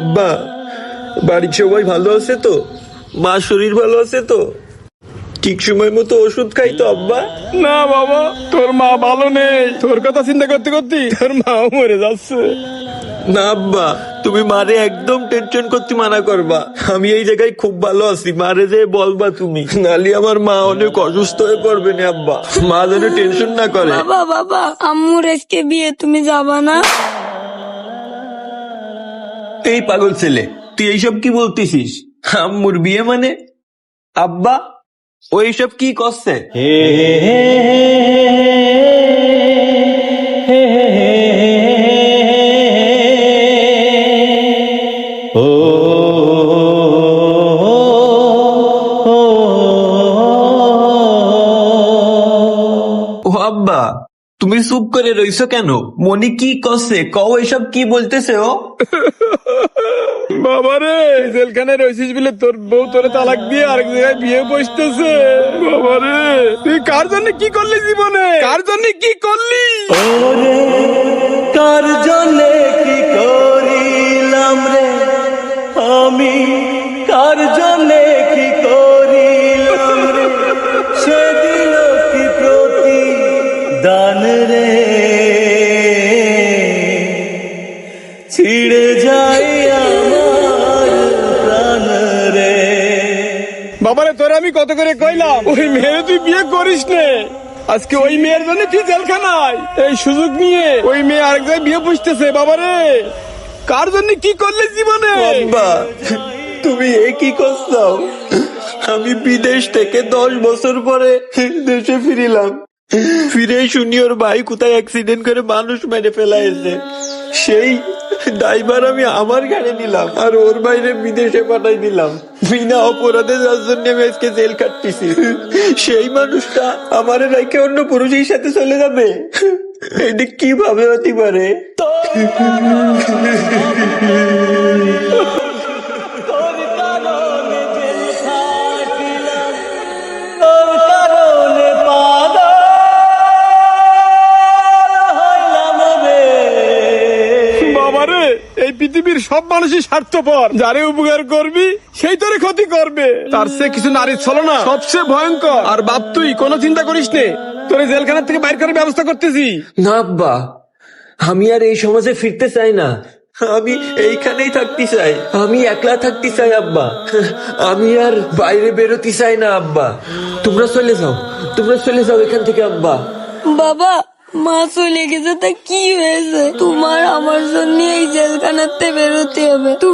আব্বা, বাড়ির সবাই ভালো আছে তো? মা শরীর ভালো আছে তো? ঠিক সময় মতো ওষুধ খাই তো আব্বা? না বাবা, তোর মা ভালো নেই। তোর কথা চিন্তা করতে করতে তোর মাও মরে যাচ্ছে। না আব্বা, তুমি মারে একদম টেনশন করতে মানা করবা। আমি এই জায়গায় খুব ভালো আছি, মারে যে বলবা তুমি, নালি আমার মা অনেক অসুস্থ হয়ে পড়বে না আব্বা। মা যেন টেনশন না করে। বাবা বাবা, আম্মুর আজকে বিয়ে, তুমি যাবা না? এই পাগল ছেলে, তুই এইসব কি বলতেছিস? আম্মুর বিয়ে মানে? আব্বা ও এইসব কি করছে? ও আব্বা, তুমি চুপ করে রইছো কেন? মনি কি করছে কও, এসব কি বলতেছে ও? বাবারে, জেলখানে রয়েছিস বলে তোর বউ তোরে তালাক দিয়ে আরেক জায়গায় বিয়ে বসতেছে। বাবারে, তুই কার জন্য কি করলি জীবনে? কার জন্য কি করলি? কার জন্যে কি করিলাম রে আমি, কার জন্যে কি করিলাম রে, সেদিন কি প্রতিদান রে, ছিড়ে যায় আমার প্রাণ রে। বাবারে, তোর আমি কত করে কইলাম ওই মেয়ে তুই বিয়ে করিস নে। আজকে ওই মেয়ের জন্য তুই জেলখানায়। এই সুযোগ নিয়ে ওই মেয়ে আরেক জায়গায় বিয়ে বসতেছে। বাবারে, কার জন্য কি করলি জীবনে? আব্বা, তুমি এ কি করছো? আমি বিদেশ থেকে 10 বছর পরে দেশে ফিরিলাম। ফিরে শুনি ওর ভাই কোথায় অ্যাক্সিডেন্ট করে মানুষ মেরে ফেলাইছে। সেই দায়ভার আমি আমার ঘাড়ে নিলাম, আর ওর বাইরে বিদেশে পাঠাই দিলাম। বিনা অপরাধে যার জন্য আমি আজকে জেল কাটতেছি, সেই মানুষটা আমার রেখে অন্য পুরুষের সাথে চলে যাবে? এটা কিভাবে হতে পারে? তোর কারণে জেল খাটিলাম, তোর কারণে পাগল হইলাম রে। বাবারে, এই পৃথিবীর সব মানুষই স্বার্থপর। যারে উপকার করবি সেই তোরে ক্ষতি করবে। তার চেয়ে কিছু নারীর ছলনা সবচেয়ে ভয়ঙ্কর। আর বাপ, তুই কোনো চিন্তা করিস নে, তোরে জেলখানা থেকে বাইর করার ব্যবস্থা করতেছি। না আব্বা, আমি আর এই সমাজে ফিরতে চাই না। আমি এইখানেই থাকতে চাই, আমি একলা থাকতে চাই আব্বা। আমি আর বাইরে বেরোতে চাই না আব্বা। তোমরা চলে যাও, তোমরা চলে যাও এখান থেকে আব্বা। বাবা, মা চলে গেছে, তা কি হয়েছে? তোমার আমার জন্য এই জেলখানাতে বেরোতে হবে।